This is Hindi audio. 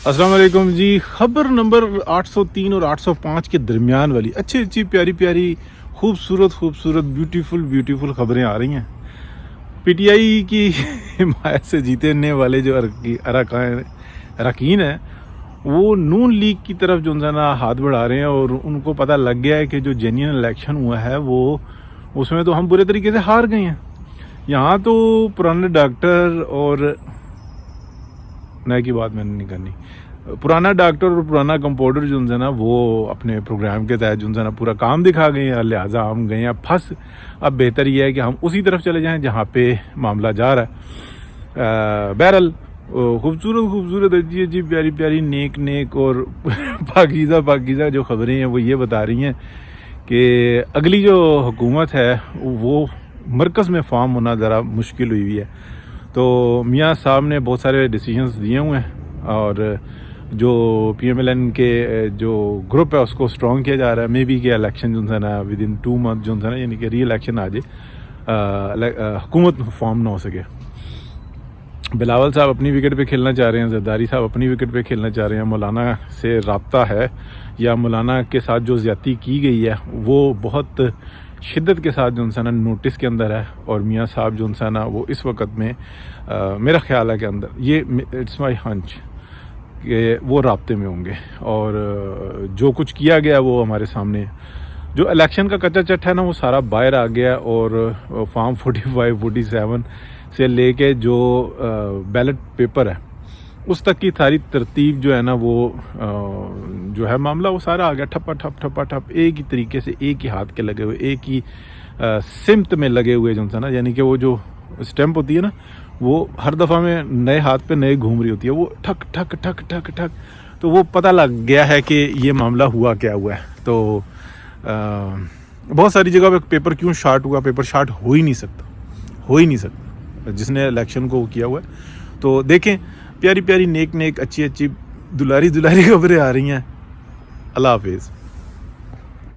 अस्सलाम वालेकुम जी। खबर नंबर 803 और 805 के दरमियान वाली अच्छी अच्छी प्यारी प्यारी खूबसूरत ब्यूटीफुल खबरें आ रही हैं। पीटीआई की हिमायत से जीतने वाले जो अरकान हैं वो नून लीग की तरफ जो है ना हाथ बढ़ा रहे हैं, और उनको पता लग गया है कि जो जेन्युइन इलेक्शन हुआ है वो उसमें तो हम बुरे तरीके से हार गए हैं। यहाँ तो पुराने डॉक्टर और नए की बात मैंने नहीं करनी, पुराना डॉक्टर और पुराना कंपाउंडर जो है ना वो अपने प्रोग्राम के तहत जो है ना पूरा काम दिखा गए हैं, लिहाजा हम गए हैं फंस। अब बेहतर ये है कि हम उसी तरफ चले जाएं जहाँ पे मामला जा रहा है। बहरहाल खूबसूरत अच्छी प्यारी प्यारी नेक और पाकीज़ा जो खबरें हैं वो ये बता रही हैं कि अगली जो हुकूमत है वो मरकज़ में फॉर्म होना ज़रा मुश्किल हुई है। तो मियाँ साहब ने बहुत सारे डिसीजंस दिए हुए हैं, और जो PMLN के जो ग्रुप है उसको स्ट्रॉन्ग किया जा रहा है। मे बी कि इलेक्शन जो है ना विद इन 2 मंथ जो है ना, यानी कि री इलेक्शन आ जाए, हुकूमत फॉर्म ना हो सके। बिलावल साहब अपनी विकेट पे खेलना चाह रहे हैं, जरदारी साहब अपनी विकेट पे खेलना चाह रहे हैं। मौलाना से रब्ता है या मौलाना के साथ जो ज़्यादती की गई है वो बहुत शिद्दत के साथ जो है ना नोटिस के अंदर है, और मियाँ साहब जो है ना वो इस वक्त में मेरा ख्याल है कि अंदर ये इट्स माई हंच कि वो राब्ते में होंगे। और जो कुछ किया गया वो हमारे सामने, जो इलेक्शन का कच्चा चट्टा है ना वो सारा बाहर आ गया, और फॉर्म 45-47 से लेके जो बैलेट पेपर है उस तक की सारी तरतीब जो है ना वो जो है मामला वो सारा आ गया ठप्पा ठप एक ही तरीके से, एक ही हाथ के लगे हुए, एक ही सिमत में लगे हुए जो है ना, यानी कि वो जो स्टैंप होती है ना वो हर दफ़ा में नए हाथ पे नए घूम रही होती है, वो ठक। तो वो पता लग गया है कि ये मामला हुआ क्या हुआ है। तो बहुत सारी जगह पे पेपर क्यों शार्ट हुआ, पेपर शार्ट हो ही नहीं सकता जिसने इलेक्शन को किया हुआ है। तो देखें प्यारी प्यारी नेक अच्छी दुलारी खबरें आ रही हैं। अल्लाह हाफिज़।